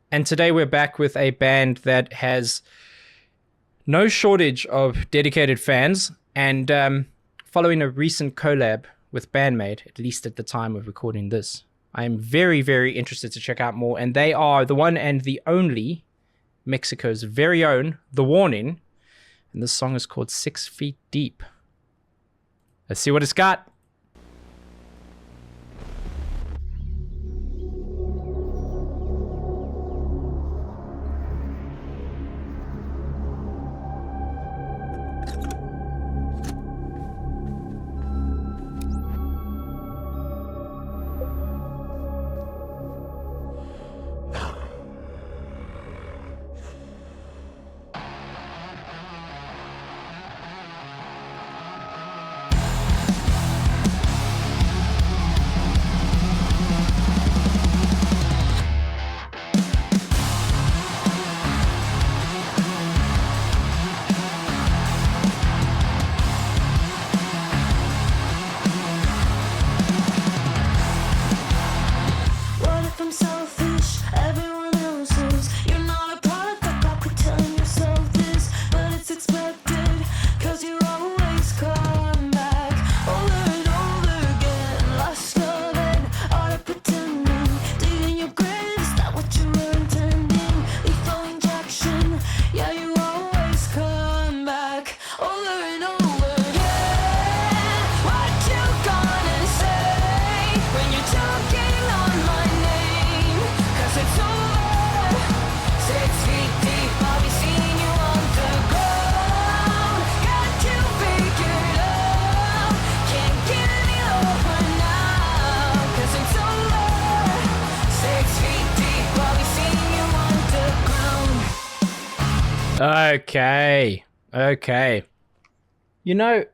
And today we're back with a band that has no shortage of dedicated fans. And following a recent collab with Bandmate, at least at the time of recording this, I am very, very interested to check out more. And they are the one and the only Mexico's very own The Warning. And this song is called 6 Feet Deep. Let's see what it's got. Okay. You know,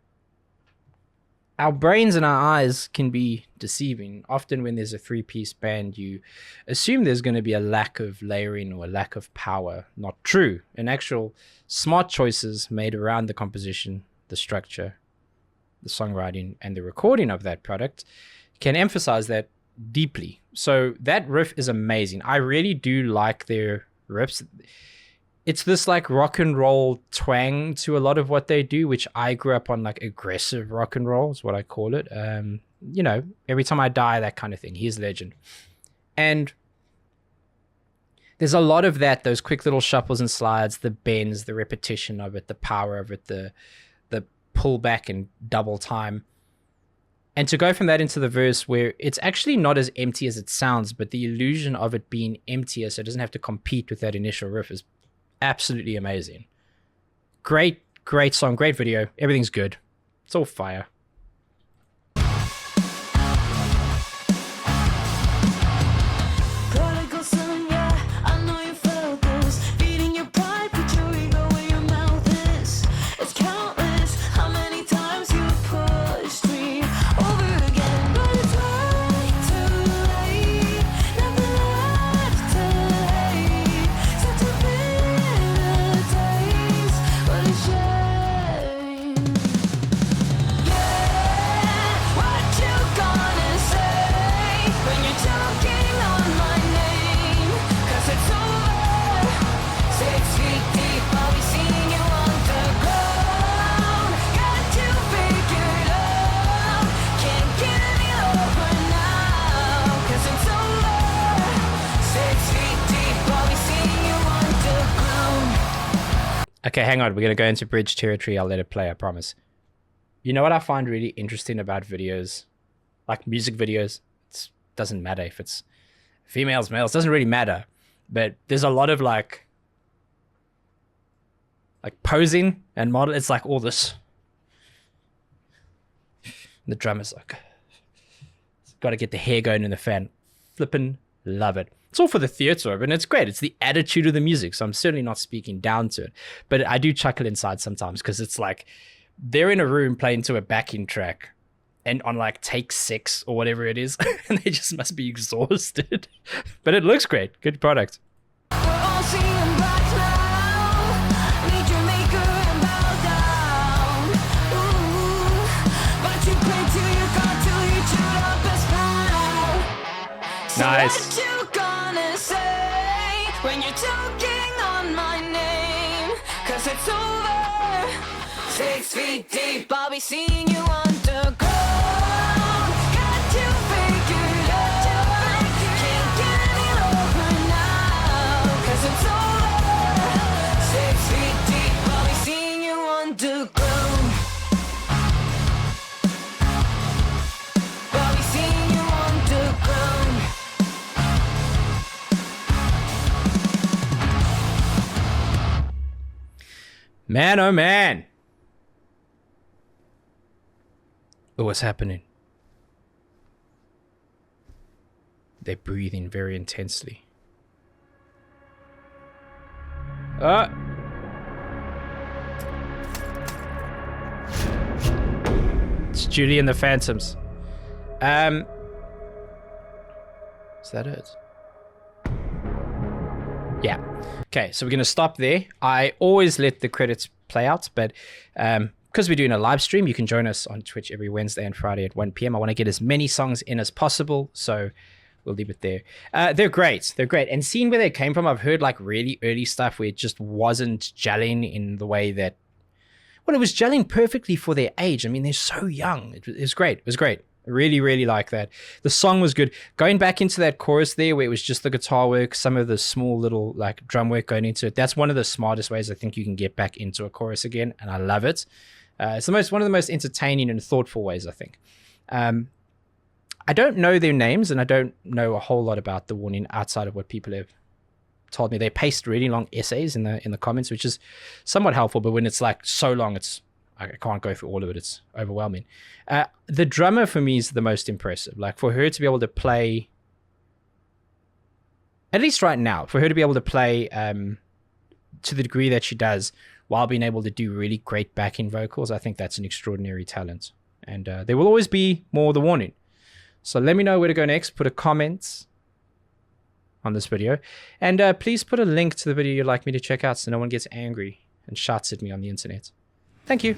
our brains and our eyes can be deceiving. Often when there's a three-piece band, you assume there's going to be a lack of layering or a lack of power. Not true. An actual smart choices made around the composition, the structure, the songwriting, and the recording of that product can emphasize that deeply. So that riff is amazing. I really do like their riffs. It's this like rock and roll twang to a lot of what they do, which I grew up on, like aggressive rock and roll is what I call it. You know, Every Time I Die, that kind of thing. He's legend. And there's a lot of that, those quick little shuffles and slides, the bends, the repetition of it, the power of it, the pull back and double time. And to go from that into the verse where it's actually not as empty as it sounds, but the illusion of it being emptier so it doesn't have to compete with that initial riff is absolutely amazing. Great song, great video. Everything's good. It's all fire. Okay, hang on. We're going to go into bridge territory. I'll let it play, I promise. You know what I find really interesting about videos, like music videos? It doesn't matter if it's females, males, doesn't really matter. But there's a lot of like posing and model. It's like all this. The drummer's like, got to get the hair going in the fan. Flippin' love it. It's all for the theater of it, and it's great. It's the attitude of the music, so I'm certainly not speaking down to it. But I do chuckle inside sometimes because it's like they're in a room playing to a backing track and on like take 6 or whatever it is, and they just must be exhausted. But it looks great. Good product. Nice. when you're choking on my name, 'cause it's over. 6 feet deep, I'll be seeing you underground. Got you figured out, can't get any lower now, 'cause it's over. 6 feet deep, I'll be seeing you underground. I'll be seeing you underground. Man, oh man. Oh, what's happening? They're breathing very intensely. It's Judy and the Phantoms. Is that it? Yeah. Okay, so we're going to stop there. I always let the credits play out, but because we're doing a live stream, you can join us on Twitch every Wednesday and Friday at 1 p.m. I want to get as many songs in as possible, so we'll leave it there. They're great. They're great. And seeing where they came from, I've heard like really early stuff where it just wasn't gelling in the way that, well, it was gelling perfectly for their age. I mean, they're so young. It was great. It was great. I really, really like that. The song was good. Going back into that chorus there where it was just the guitar work, some of the small little like drum work going into it. That's one of the smartest ways I think you can get back into a chorus again. And I love it. It's one of the most entertaining and thoughtful ways, I think. I don't know their names and I don't know a whole lot about The Warning outside of what people have told me. They paste really long essays in the comments, which is somewhat helpful, but when it's like so long, I can't go through all of it. It's overwhelming. The drummer for me is the most impressive. Like for her to be able to play, at least right now, for her to be able to play to the degree that she does while being able to do really great backing vocals, I think that's an extraordinary talent. And there will always be more The Warning. So let me know where to go next. Put a comment on this video. And please put a link to the video you'd like me to check out so no one gets angry and shouts at me on the internet. Thank you.